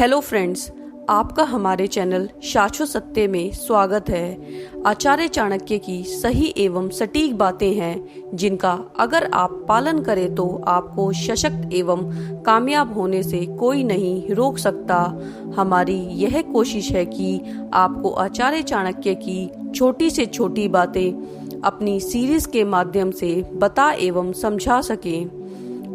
Hello friends, आपका हमारे channel शाश्वत सत्य में स्वागत है। आचार्य चाणक्य की सही एवं सटीक बातें हैं जिनका अगर आप पालन करें तो आपको सशक्त एवं कामयाब होने से कोई नहीं रोक सकता। हमारी यह कोशिश है कि आपको आचार्य चाणक्य की छोटी से छोटी बातें अपनी सीरीज के माध्यम से बता एवं समझा सकें।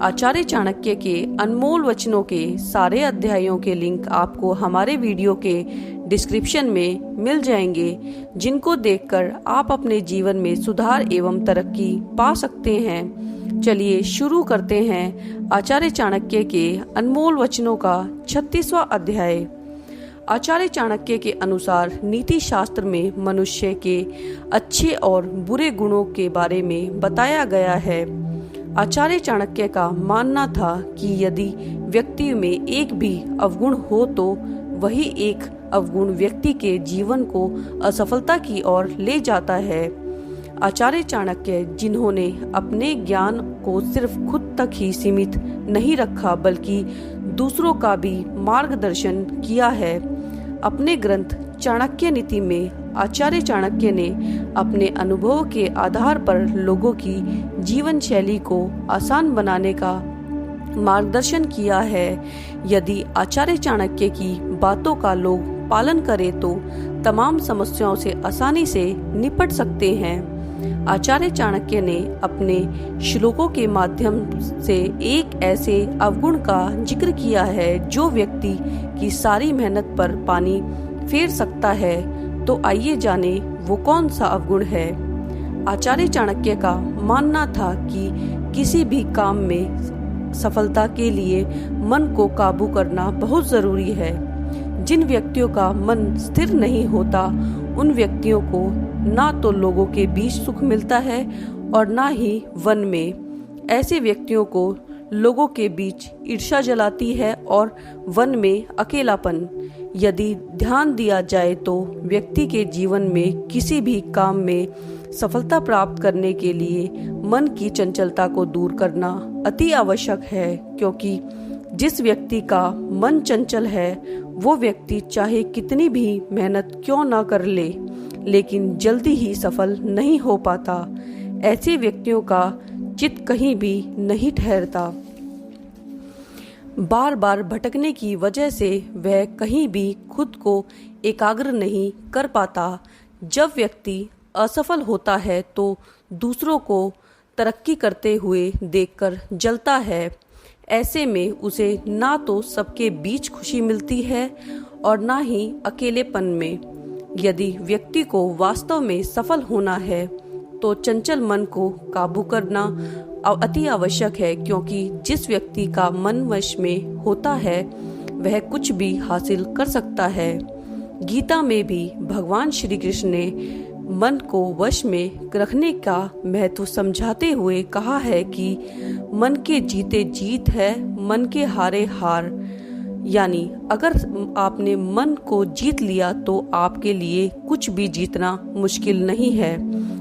आचार्य चाणक्य के अनमोल वचनों के सारे अध्यायों के लिंक आपको हमारे वीडियो के डिस्क्रिप्शन में मिल जाएंगे, जिनको देखकर आप अपने जीवन में सुधार एवं तरक्की पा सकते हैं। चलिए शुरू करते हैं आचार्य चाणक्य के अनमोल वचनों का 36वां अध्याय। आचार्य चाणक्य के अनुसार नीति शास्त्र में मनुष्य के अच्छे और बुरे गुणों के बारे में बताया गया है। आचार्य चाणक्य का मानना था कि यदि व्यक्ति में एक भी अवगुण हो तो वही एक अवगुण व्यक्ति के जीवन को असफलता की ओर ले जाता है। आचार्य चाणक्य, जिन्होंने अपने ज्ञान को सिर्फ खुद तक ही सीमित नहीं रखा बल्कि दूसरों का भी मार्गदर्शन किया है, अपने ग्रंथ चाणक्य नीति में आचार्य चाणक्य ने अपने अनुभव के आधार पर लोगों की जीवन शैली को आसान बनाने का मार्गदर्शन किया है। यदि आचार्य चाणक्य की बातों का लोग पालन करें तो तमाम समस्याओं से आसानी से निपट सकते हैं। आचार्य चाणक्य ने अपने श्लोकों के माध्यम से एक ऐसे अवगुण का जिक्र किया है जो व्यक्ति की सारी मेहनत पर पानी फेर सकता है। तो आइए जाने वो कौन सा अवगुण है। आचार्य चाणक्य का मानना था कि किसी भी काम में सफलता के लिए मन को काबू करना बहुत जरूरी है। जिन व्यक्तियों का मन स्थिर नहीं होता उन व्यक्तियों को ना तो लोगों के बीच सुख मिलता है और ना ही वन में। ऐसे व्यक्तियों को लोगों के बीच ईर्ष्या जलाती है और वन में अकेलापन। यदि ध्यान दिया जाए तो व्यक्ति के जीवन में किसी भी काम में सफलता प्राप्त करने के लिए मन की चंचलता को दूर करना अति आवश्यक है, क्योंकि जिस व्यक्ति का मन चंचल है वो व्यक्ति चाहे कितनी भी मेहनत क्यों ना कर ले लेकिन जल्दी ही सफल नहीं हो पाता। ऐसे व्यक्तियों का चित्त कहीं भी नहीं ठहरता। बार बार भटकने की वजह से वह कहीं भी खुद को एकाग्र नहीं कर पाता। जब व्यक्ति असफल होता है तो दूसरों को तरक्की करते हुए देखकर जलता है। ऐसे में उसे ना तो सबके बीच खुशी मिलती है और ना ही अकेलेपन में। यदि व्यक्ति को वास्तव में सफल होना है तो चंचल मन को काबू करना अति आवश्यक है, क्योंकि जिस व्यक्ति का मन वश में होता है वह कुछ भी हासिल कर सकता है। गीता में भी भगवान श्री कृष्ण ने मन को वश में रखने का महत्व समझाते हुए कहा है कि मन के जीते जीत है, मन के हारे हार। यानी अगर आपने मन को जीत लिया तो आपके लिए कुछ भी जीतना मुश्किल नहीं है,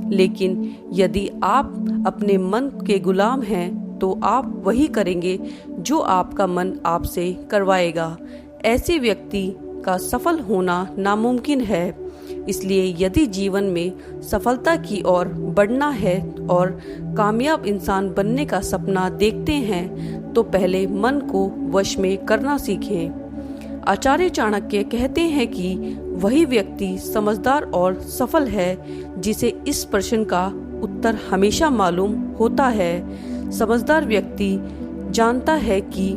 लेकिन यदि आप अपने मन के गुलाम हैं तो आप वही करेंगे जो आपका मन आपसे करवाएगा। ऐसे व्यक्ति का सफल होना नामुमकिन है। इसलिए यदि जीवन में सफलता की ओर बढ़ना है और कामयाब इंसान बनने का सपना देखते हैं तो पहले मन को वश में करना सीखें। आचार्य चाणक्य कहते हैं कि वही व्यक्ति समझदार और सफल है जिसे इस प्रश्न का उत्तर हमेशा मालूम होता है। समझदार व्यक्ति जानता है कि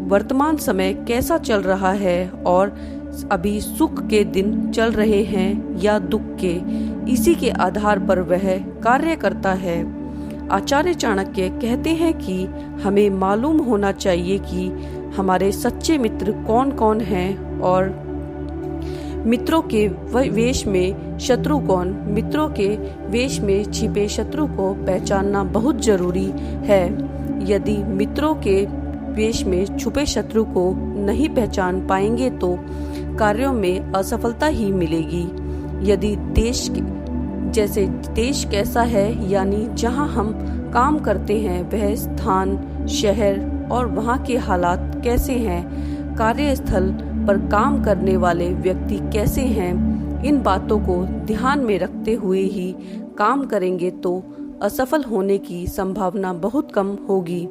वर्तमान समय कैसा चल रहा है और अभी सुख के दिन चल रहे हैं या दुख के। इसी के आधार पर वह कार्य करता है। आचार्य चाणक्य कहते हैं कि हमें मालूम होना चाहिए कि हमारे सच्चे मित्र कौन कौन हैं और मित्रों के वेश में शत्रु कौन। मित्रों के वेश में छिपे शत्रु को पहचानना बहुत जरूरी है। यदि मित्रों के वेश में छुपे शत्रु को नहीं पहचान पाएंगे तो कार्यों में असफलता ही मिलेगी। यदि देश कैसा है, यानी जहां हम काम करते हैं वह स्थान, शहर और वहां के हालात कैसे हैं, कार्यस्थल पर काम करने वाले व्यक्ति कैसे हैं, इन बातों को ध्यान में रखते हुए ही काम करेंगे तो असफल होने की संभावना बहुत कम होगी।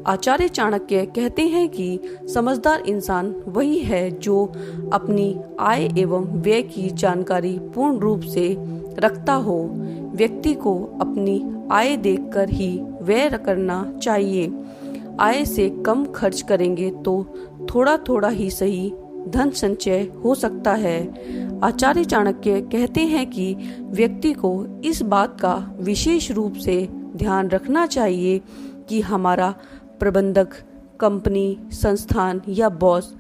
आचार्य चाणक्य कहते हैं कि समझदार इंसान वही है जो अपनी आय एवं व्यय की जानकारी पूर्ण रूप से रखता हो। व्यक्ति को अपनी आय देखकर ही व्यय करना चाहिए। आय से कम खर्च करेंगे तो थोड़ा थोड़ा ही सही धन संचय हो सकता है। आचार्य चाणक्य कहते हैं कि व्यक्ति को इस बात का विशेष रूप से ध्यान रखना चाहिए कि हमारा प्रबंधक, कंपनी, संस्थान या बॉस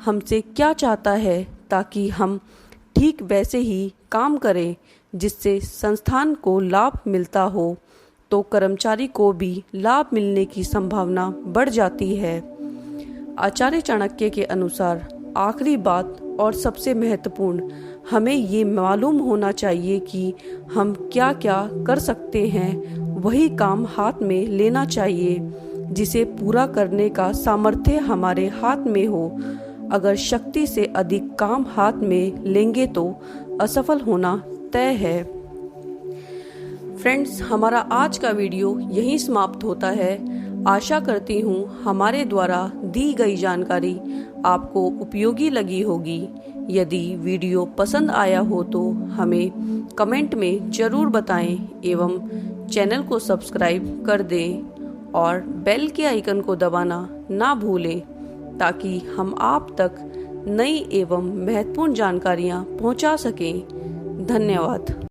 हमसे क्या चाहता है, ताकि हम ठीक वैसे ही काम करें जिससे संस्थान को लाभ मिलता हो तो कर्मचारी को भी लाभ मिलने की संभावना बढ़ जाती है। आचार्य चाणक्य के अनुसार आखिरी बात और सबसे महत्वपूर्ण, हमें ये मालूम होना चाहिए कि हम क्या क्या कर सकते हैं, वही काम हाथ में लेना चाहिए जिसे पूरा करने का सामर्थ्य हमारे हाथ में हो। अगर शक्ति से अधिक काम हाथ में लेंगे तो असफल होना तय है। फ्रेंड्स, हमारा आज का वीडियो यहीं समाप्त होता है। आशा करती हूँ हमारे द्वारा दी गई जानकारी आपको उपयोगी लगी होगी। यदि वीडियो पसंद आया हो तो हमें कमेंट में ज़रूर बताएं एवं चैनल को सब्सक्राइब कर दें और बेल के आइकन को दबाना ना भूलें ताकि हम आप तक नई एवं महत्वपूर्ण जानकारियाँ पहुँचा सकें। धन्यवाद।